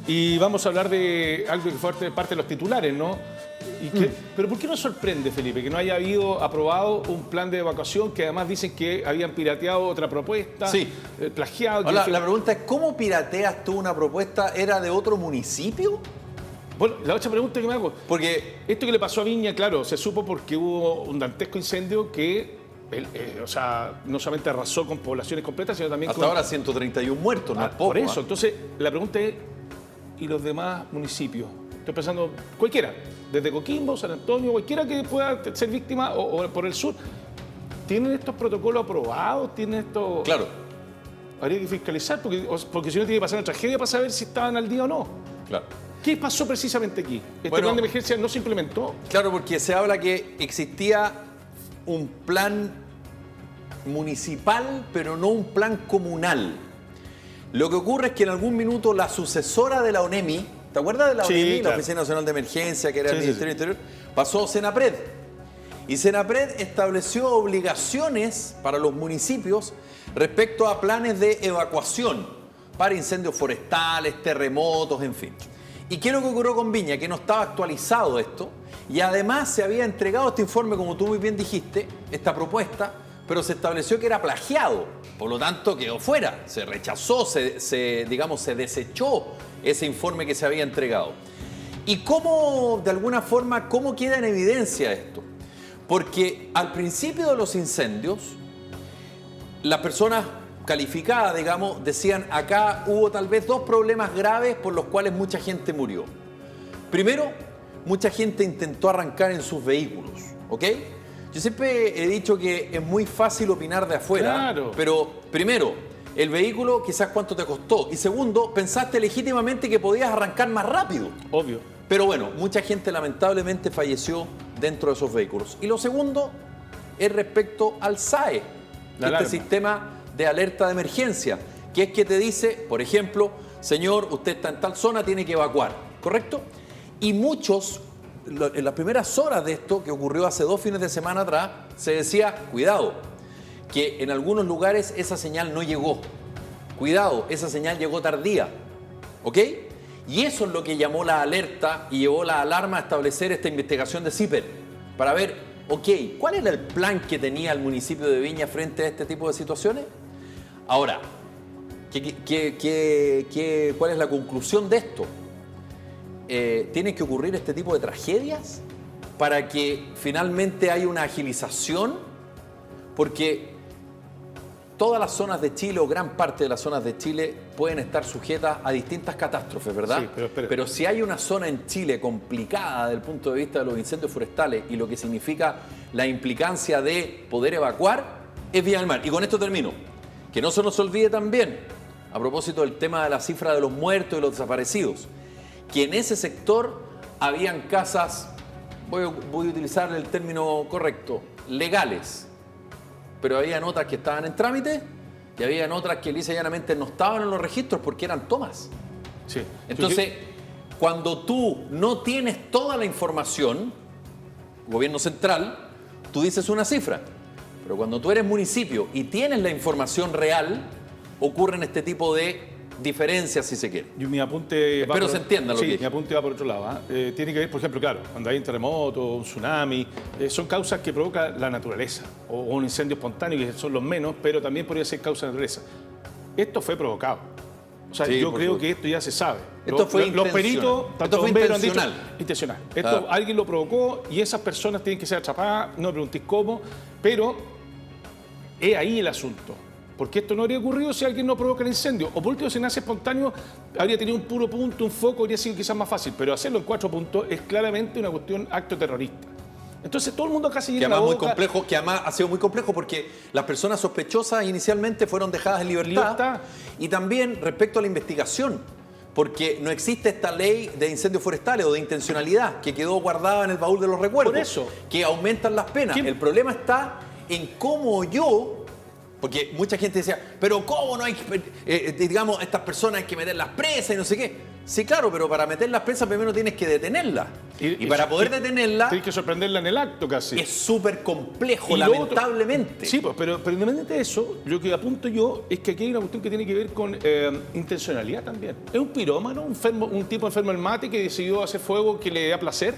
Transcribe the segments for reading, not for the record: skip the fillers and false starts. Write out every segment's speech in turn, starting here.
Y vamos a hablar de algo que fue parte de los titulares, ¿no? Pero ¿por qué nos sorprende, Felipe, que no haya habido aprobado un plan de evacuación que además dicen que habían pirateado otra propuesta, sí, plagiado? Ahora, la pregunta es, ¿cómo pirateas tú una propuesta? ¿Era de otro municipio? Bueno, la otra pregunta que me hago, Porque esto que le pasó a Viña, claro, se supo porque hubo un dantesco incendio que, o sea, no solamente arrasó con poblaciones completas, sino también hasta con... ahora 131 muertos, no es poco. Por eso, entonces, la pregunta es, ¿y los demás municipios? Estoy pensando, cualquiera, desde Coquimbo, San Antonio, cualquiera que pueda ser víctima o por el sur, ¿tienen estos protocolos aprobados? ¿Tienen esto...? Claro. Habría que fiscalizar, porque si no tiene que pasar una tragedia para saber si estaban al día o no. Claro. ¿Qué pasó precisamente aquí? Bueno, plan de emergencia no se implementó. Claro, porque se habla que existía un plan municipal, pero no un plan comunal. Lo que ocurre es que en algún minuto la sucesora de la ONEMI, ¿te acuerdas de la Sí, ONEMI, claro. la Oficina Nacional de Emergencia, que era el Sí, Ministerio del Interior? Pasó a Senapred. Y Senapred estableció obligaciones para los municipios respecto a planes de evacuación para incendios forestales, terremotos, en fin. ¿Y qué es lo que ocurrió con Viña? Que no estaba actualizado esto y además se había entregado este informe, como tú muy bien dijiste, esta propuesta, pero se estableció que era plagiado. Por lo tanto, quedó fuera, se rechazó, se desechó ese informe que se había entregado. ¿Y cómo, de alguna forma, cómo queda en evidencia esto? Porque al principio de los incendios, las personas calificadas, digamos, decían acá hubo tal vez dos problemas graves por los cuales mucha gente murió. Primero, mucha gente intentó arrancar en sus vehículos, ¿ok? Yo siempre he dicho que es muy fácil opinar de afuera, Claro. pero primero, el vehículo quizás cuánto te costó y segundo, pensaste legítimamente que podías arrancar más rápido. Obvio. Pero bueno, mucha gente lamentablemente falleció dentro de esos vehículos. Y lo segundo es respecto al SAE, La este alarma. sistema de alerta de emergencia, que es que te dice, por ejemplo, señor, usted está en tal zona, tiene que evacuar, ¿correcto? Y muchos, en las primeras horas de esto, que ocurrió hace 2 fines de semana atrás, se decía, cuidado, que en algunos lugares esa señal no llegó. Cuidado, esa señal llegó tardía, ¿ok? Y eso es lo que llamó la alerta y llevó la alarma a establecer esta investigación de CIPER, para ver, ok, ¿cuál era el plan que tenía el municipio de Viña frente a este tipo de situaciones? Ahora, ¿cuál es la conclusión de esto? ¿Tiene que ocurrir este tipo de tragedias para que finalmente haya una agilización? Porque todas las zonas de Chile o gran parte de las zonas de Chile pueden estar sujetas a distintas catástrofes, ¿verdad? Sí, pero espera. Pero si hay una zona en Chile complicada desde el punto de vista de los incendios forestales y lo que significa la implicancia de poder evacuar, es Viña del Mar. Y con esto termino. Que no se nos olvide también, a propósito del tema de la cifra de los muertos y los desaparecidos, que en ese sector habían casas, voy a utilizar el término correcto, legales. Pero habían otras que estaban en trámite y habían otras que lisa y llanamente no estaban en los registros porque eran tomas. Sí. Entonces, cuando tú no tienes toda la información, gobierno central, tú dices una cifra. Pero cuando tú eres municipio y tienes la información real, ocurren este tipo de diferencias, si se quiere. Mi apunte Espero se entienda lo que sí, dije. mi apunte va por otro lado. Tiene que ver, por ejemplo, claro, cuando hay un terremoto, un tsunami, son causas que provoca la naturaleza, o un incendio espontáneo, que son los menos, pero también podría ser causa de naturaleza. Esto fue provocado. O sea, Sí, yo por creo supuesto. que esto ya se sabe. Esto fue los intencional. peritos, tanto Esto fue bomberos han dicho, intencional. intencional. Esto alguien lo provocó y esas personas tienen que ser atrapadas, no me preguntéis cómo, pero es ahí el asunto. Porque esto no habría ocurrido si alguien no provoca el incendio. O por último, si nace espontáneo, habría tenido un puro punto, un foco, habría sido quizás más fácil. Pero hacerlo en 4 puntos es claramente una cuestión, acto terrorista. Entonces todo el mundo acá se Que llena la además, boca. muy complejo, que además ha sido muy complejo porque las personas sospechosas inicialmente fueron dejadas en libertad. Y también respecto a la investigación, porque no existe esta ley de incendios forestales o de intencionalidad que quedó guardada en el baúl de los recuerdos. Por eso. Que aumentan las penas. ¿Quién? El problema está en cómo yo, porque mucha gente decía, pero ¿cómo no hay, digamos, estas personas hay que meterlas presas y no sé qué? Sí, claro, pero para meter las presas primero tienes que detenerlas. Y para poder detenerla tienes que sorprenderla en el acto casi. es súper complejo, Y lo lamentablemente. otro, sí, pues, pero independientemente de eso, lo que apunto yo es que aquí hay una cuestión que tiene que ver con intencionalidad también. Es un pirómano, un tipo enfermo del mate que decidió hacer fuego que le da placer.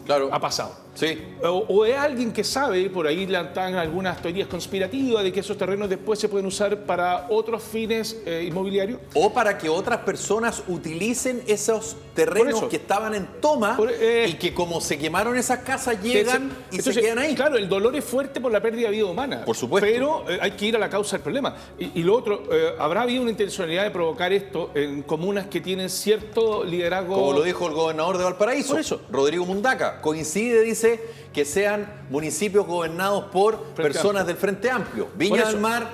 Claro. Ha pasado. Sí. O es alguien que sabe, por ahí lanzan algunas teorías conspirativas de que esos terrenos después se pueden usar para otros fines inmobiliarios. O para que otras personas utilicen esos terrenos que estaban en toma y que como se quemaron esas casas llegan y entonces, se quedan ahí. Claro, el dolor es fuerte por la pérdida de vida humana. Por supuesto. Pero hay que ir a la causa del problema. Y lo otro, ¿habrá habido una intencionalidad de provocar esto en comunas que tienen cierto liderazgo? Como lo dijo el gobernador de Valparaíso, Por eso. Rodrigo Mundaca. Coincide, dice, que sean municipios gobernados por personas del Frente Amplio. Viña del Mar,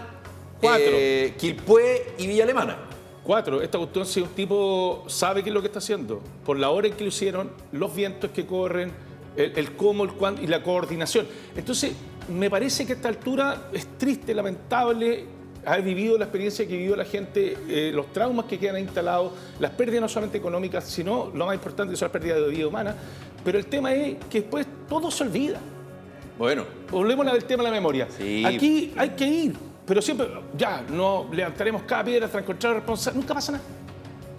4. Quilpué y Villa Alemana. 4. Esta cuestión, si un tipo sabe qué es lo que está haciendo, por la hora en que lo hicieron, los vientos que corren, el cómo, el cuándo y la coordinación. Entonces, me parece que a esta altura es triste, lamentable haber vivido la experiencia que vivió la gente, los traumas que quedan instalados, las pérdidas no solamente económicas, sino lo más importante son las pérdidas de vida humana. Pero el tema es que después todo se olvida. Bueno. Volvemos al tema de la memoria. Sí. Aquí hay que ir, pero siempre, ya, no levantaremos cada piedra hasta encontrar al responsable. Nunca pasa nada.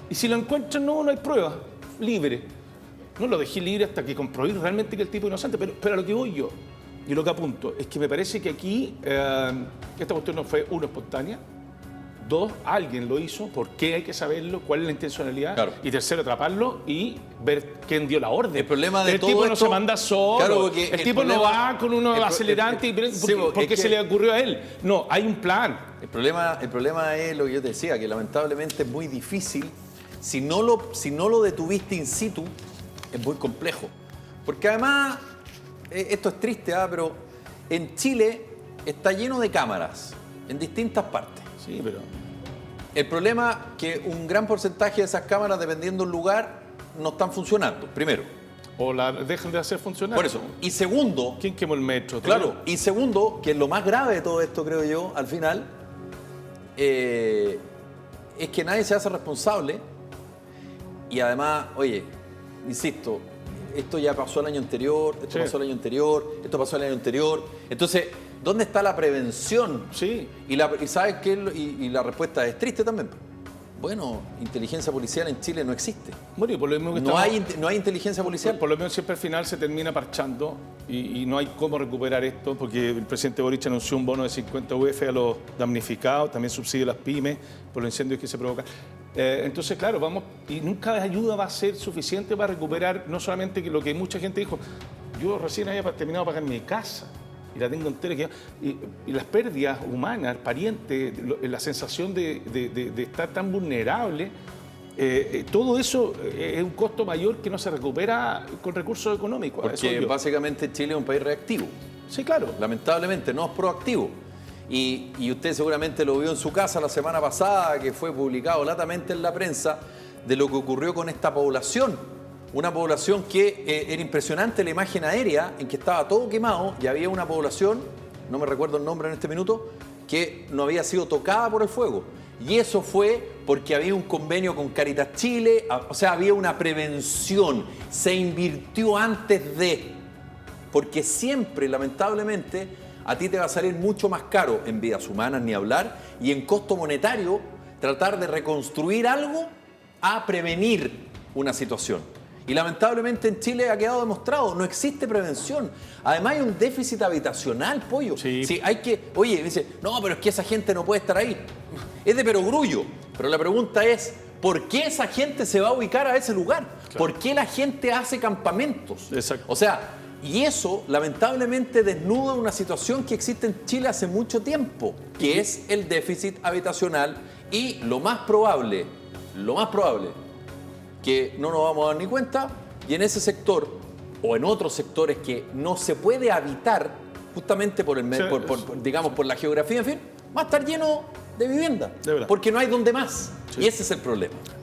Y si lo encuentran, no hay pruebas. Libre. No lo dejé libre hasta que comprobé realmente que el tipo es inocente. Pero a lo que voy yo, y lo que apunto, es que me parece que aquí esta cuestión no fue, uno, espontánea. 2, alguien lo hizo, ¿por qué? Hay que saberlo, cuál es la intencionalidad. Claro. Y 3, atraparlo y ver quién dio la orden. El problema de el todo tipo no esto, se manda solo, claro, porque el tipo no va con unos acelerantes porque se le ocurrió a él. No, hay un plan. El problema es lo que yo te decía, que lamentablemente es muy difícil. Si no lo detuviste in situ, es muy complejo. Porque además, esto es triste, pero en Chile está lleno de cámaras en distintas partes. Sí, pero... El problema es que un gran porcentaje de esas cámaras, dependiendo del lugar, no están funcionando, primero. O la dejan de hacer funcionar. Por eso. Y segundo... ¿Quién quemó el metro? Claro. Y segundo, que es lo más grave de todo esto, creo yo, al final, es que nadie se hace responsable. Y además, oye, insisto, esto ya pasó el año anterior, esto pasó el año anterior, esto pasó el año anterior. Entonces, ¿dónde está la prevención? Sí. Y ¿sabes qué? Y la respuesta es triste también. Bueno, inteligencia policial en Chile no existe. Bueno, y por lo mismo que no hay inteligencia policial. Por lo menos siempre al final se termina parchando y no hay cómo recuperar esto, porque el presidente Boric anunció un bono de 50 UF a los damnificados, también subsidio a las pymes por los incendios que se provocan. Entonces, claro, vamos, y nunca la ayuda va a ser suficiente para recuperar no solamente lo que mucha gente dijo, yo recién había terminado de pagar mi casa y la tengo entera, y las pérdidas humanas, parientes, la sensación de estar tan vulnerable, todo eso es un costo mayor que no se recupera con recursos económicos. Porque básicamente Chile es un país reactivo. Sí, claro. Lamentablemente, no es proactivo. Y usted seguramente lo vio en su casa la semana pasada, que fue publicado latamente en la prensa, de lo que ocurrió con esta población. Una población que era impresionante la imagen aérea, en que estaba todo quemado y había una población, no me recuerdo el nombre en este minuto, que no había sido tocada por el fuego. Y eso fue porque había un convenio con Caritas Chile, o sea, había una prevención, se invirtió antes de... Porque siempre, lamentablemente, a ti te va a salir mucho más caro en vidas humanas, ni hablar, y en costo monetario, tratar de reconstruir algo a prevenir una situación. Y lamentablemente en Chile ha quedado demostrado, no existe prevención. Además hay un déficit habitacional, pollo. Sí. Sí, hay que, oye, dice, no, pero es que esa gente no puede estar ahí. Es de perogrullo. Pero la pregunta es, ¿por qué esa gente se va a ubicar a ese lugar? Claro. ¿Por qué la gente hace campamentos? Exacto. O sea, y eso lamentablemente desnuda una situación que existe en Chile hace mucho tiempo, que es el déficit habitacional y lo más probable, que no nos vamos a dar ni cuenta, y en ese sector o en otros sectores que no se puede habitar justamente por la geografía, en fin, va a estar lleno de vivienda, porque no hay donde más. Sí. Y ese es el problema.